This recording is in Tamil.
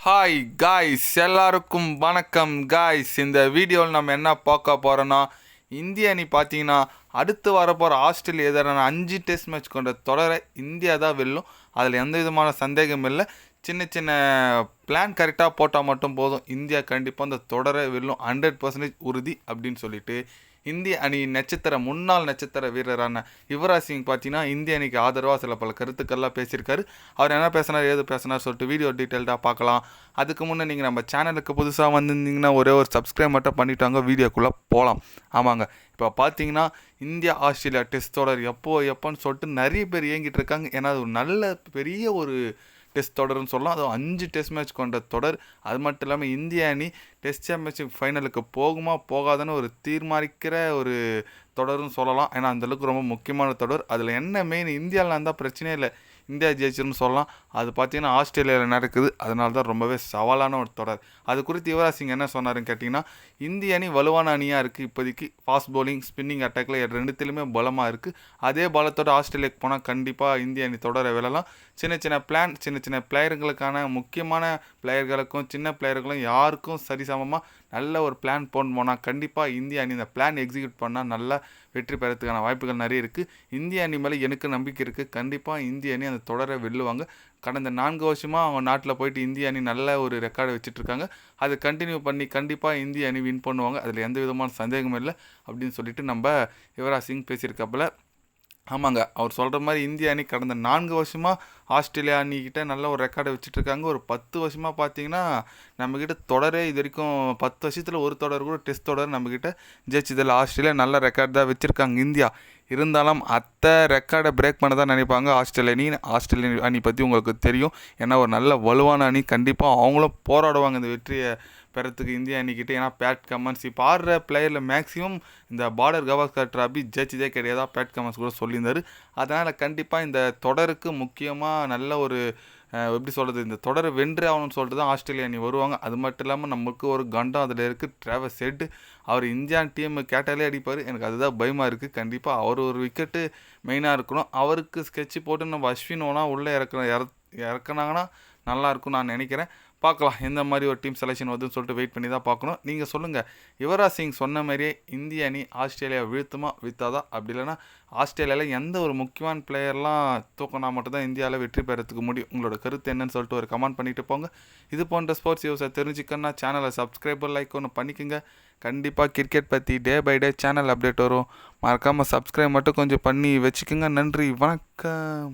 ஹாய் காய்ஸ், எல்லாருக்கும் வணக்கம் காய்ஸ். இந்த வீடியோவில் நம்ம என்ன பார்க்க போகிறோன்னா, இந்திய அணி பார்த்தீங்கன்னா அடுத்து வரப்போகிற ஆஸ்திரேலியா எதிரான 5 டெஸ்ட் மேட்ச் கொண்ட தொடரை இந்தியா தான் வெல்லும். அதில் எந்த விதமான சந்தேகம் இல்லை. சின்ன சின்ன பிளான் கரெக்டாக போட்டால் மட்டும் போதும், இந்தியா கண்டிப்பாக அந்த தொடரை வெல்லும் 100% உறுதி அப்படின்னு சொல்லிட்டு இந்திய அணி முன்னாள் நட்சத்திர வீரரான யுவராஜ் சிங் பார்த்தீங்கன்னா இந்திய அணிக்கு ஆதரவாக சில பல கருத்துக்கள்லாம் பேசியிருக்காரு. அவர் என்ன பேசினார், ஏது பேசினார் சொல்லிட்டு வீடியோ டீட்டெயில்டாக பார்க்கலாம். அதுக்கு முன்னே நீங்கள் நம்ம சேனலுக்கு புதுசாக வந்திருந்தீங்கன்னா ஒரே ஒரு சப்ஸ்கிரைப் மட்டும் பண்ணிவிட்டாங்க, வீடியோக்குள்ளே போகலாம். ஆமாங்க, இப்போ பார்த்தீங்கன்னா இந்தியா ஆஸ்திரேலியா டெஸ்ட் தொடர் எப்போன்னு சொல்லிட்டு நிறைய பேர் இயங்கிட்டு இருக்காங்க. ஏன்னா அது ஒரு நல்ல பெரிய ஒரு டெஸ்ட் தொடர்னு சொல்லலாம். அதுவும் 5 டெஸ்ட் மேட்ச் கொண்ட தொடர். அது மட்டும் இல்லாமல் இந்திய அணி டெஸ்ட் சாம்பியன்ஷிப் ஃபைனலுக்கு போகுமா போகாதுன்னு ஒரு தீர்மானிக்கிற ஒரு தொடர்னு சொல்லலாம். ஏன்னா அந்தளவுக்கு ரொம்ப முக்கியமான தொடர். அதில் என்ன மெயின், இந்தியாவில் இருந்தால் பிரச்சனையே இல்லை, இந்தியா ஜெயிச்சிருன்னு சொல்லலாம். அது பார்த்தீங்கன்னா ஆஸ்திரேலியாவில் நடக்குது. அதனால தான் ரொம்பவே சவாலான ஒரு தொடர். அது குறித்து யுவராஜ் சிங் என்ன சொன்னாருன்னு கேட்டிங்கன்னா, இந்திய அணி வலுவான அணியாக இருக்குது. இப்போதைக்கு ஃபாஸ்ட் பவுலிங், ஸ்பின்னிங் அட்டாக்கில் ரெண்டுத்திலுமே பலமாக இருக்குது. அதே பலத்தோட ஆஸ்திரேலியாவுக்கு போனால் கண்டிப்பாக இந்திய அணி தொடரை வெல்லலாம். சின்ன சின்ன பிளான், சின்ன சின்ன பிளேயர்களுக்கான முக்கியமான பிளேயர்களுக்கும் சின்ன பிளேயர்களும் யாருக்கும் சரிசமமாக நல்ல ஒரு பிளான் போனால் கண்டிப்பாக இந்திய அணி இந்த பிளான் எக்ஸிக்யூட் பண்ணால் நல்லா வெற்றி பெறத்துக்கான வாய்ப்புகள் நிறைய இருக்குது. இந்திய அணி மேலே எனக்கு நம்பிக்கை இருக்குது. கண்டிப்பாக இந்திய அணி அந்த தொடரை வெல்லுவாங்க. கடந்த 4 வருஷமாக அவங்க நாட்டில் போயிட்டு இந்திய அணி நல்ல ஒரு ரெக்கார்டை வச்சுட்ருக்காங்க. அதை கண்டினியூ பண்ணி கண்டிப்பாக இந்திய அணி வின் பண்ணுவாங்க. அதில் எந்த விதமான சந்தேகமும் இல்லை அப்படின்னு சொல்லிட்டு நம்ம யுவராஜ் சிங் பேசியிருக்காப்புல. ஆமாங்க, அவர் சொல்கிற மாதிரி இந்திய அணி கடந்த 4 வருஷமாக ஆஸ்திரேலியா அணிக்கிட்ட நல்ல ஒரு ரெக்கார்டை வச்சுட்ருக்காங்க. ஒரு 10 வருஷமாக பார்த்தீங்கன்னா நம்மக்கிட்ட தொடரே இது வரைக்கும் 10 வருஷத்தில் ஒரு தொடர் கூட டெஸ்ட் தொடர் நம்மக்கிட்ட ஜெயிச்சதில் ஆஸ்திரேலியா நல்ல ரெக்கார்ட் தான் வச்சுருக்காங்க. இந்தியா இருந்தாலும் ரெக்கார்டை பிரேக் பண்ண தான் நினைப்பாங்க ஆஸ்திரேலிய அணி பற்றி உங்களுக்கு தெரியும். ஏன்னா ஒரு நல்ல வலுவான அணி, கண்டிப்பாக அவங்களும் போராடுவாங்க இந்த வெற்றியை பெறத்துக்கு இந்திய அணிக்கிட்ட. ஏன்னா பேட் கமன்ஸ் இப்போ ஆடுற பிளேயரில் மேக்ஸிமம் இந்த பார்டர் கவாஸ்கர் டிராபி ஜெயிச்சதே கிடையாதா பேட் கமன்ஸ் கூட சொல்லியிருந்தார். அதனால் கண்டிப்பாக இந்த தொடருக்கு முக்கியமாக நல்ல ஒரு எப்படி சொல்கிறது, இந்த தொடரை வென்று ஆகணும்னு சொல்லிட்டு தான் ஆஸ்திரேலியா அணி வருவாங்க. அது மட்டும் இல்லாமல் நமக்கு ஒரு கண்டம் அதில் இருக்குது, டிராவஸ் ஹெட். அவர் இந்தியா டீம் கேட்டாலே அடிப்பார். எனக்கு அதுதான் பயமாக இருக்குது. கண்டிப்பாக அவர் ஒரு விக்கெட்டு மெயினாக இருக்கணும். அவருக்கு ஸ்கெட்சு போட்டு நம்ம அஸ்வின் ஓனா உள்ளே இறக்குனாங்கன்னா நல்லாயிருக்கும் நான் நினைக்கிறேன். பார்க்கலாம் எந்த மாதிரி ஒரு டீம் செலெக்ஷன் வருதுன்னு சொல்லிட்டு வெயிட் பண்ணி தான் பார்க்கணும். நீங்கள் சொல்லுங்கள், யுவராஜ் சிங் சொன்ன மாதிரியே இந்திய அணி ஆஸ்திரேலியா வீழ்த்தாதா? அப்படி இல்லைனா ஆஸ்திரேலியாவில் எந்த ஒரு முக்கியமான பிளேயர்லாம் தூக்கினா மட்டும்தான் இந்தியாவில் வெற்றி பெறத்துக்கு முடியும்? உங்களோட கருத்து என்னன்னு சொல்லிட்டு ஒரு கமெண்ட் பண்ணிட்டு போங்க. இது போன்ற ஸ்போர்ட்ஸ் நியூஸை தெரிஞ்சுக்கணுன்னா சேனலை சப்ஸ்கிரைபர் லைக் ஒன்று பண்ணிக்கோங்க. கண்டிப்பாக கிரிக்கெட் பற்றி day by day channel update வரும். மறக்காமல் சப்ஸ்கிரைப் மட்டும் கொஞ்சம் பண்ணி வச்சுக்கோங்க. நன்றி, வணக்கம்.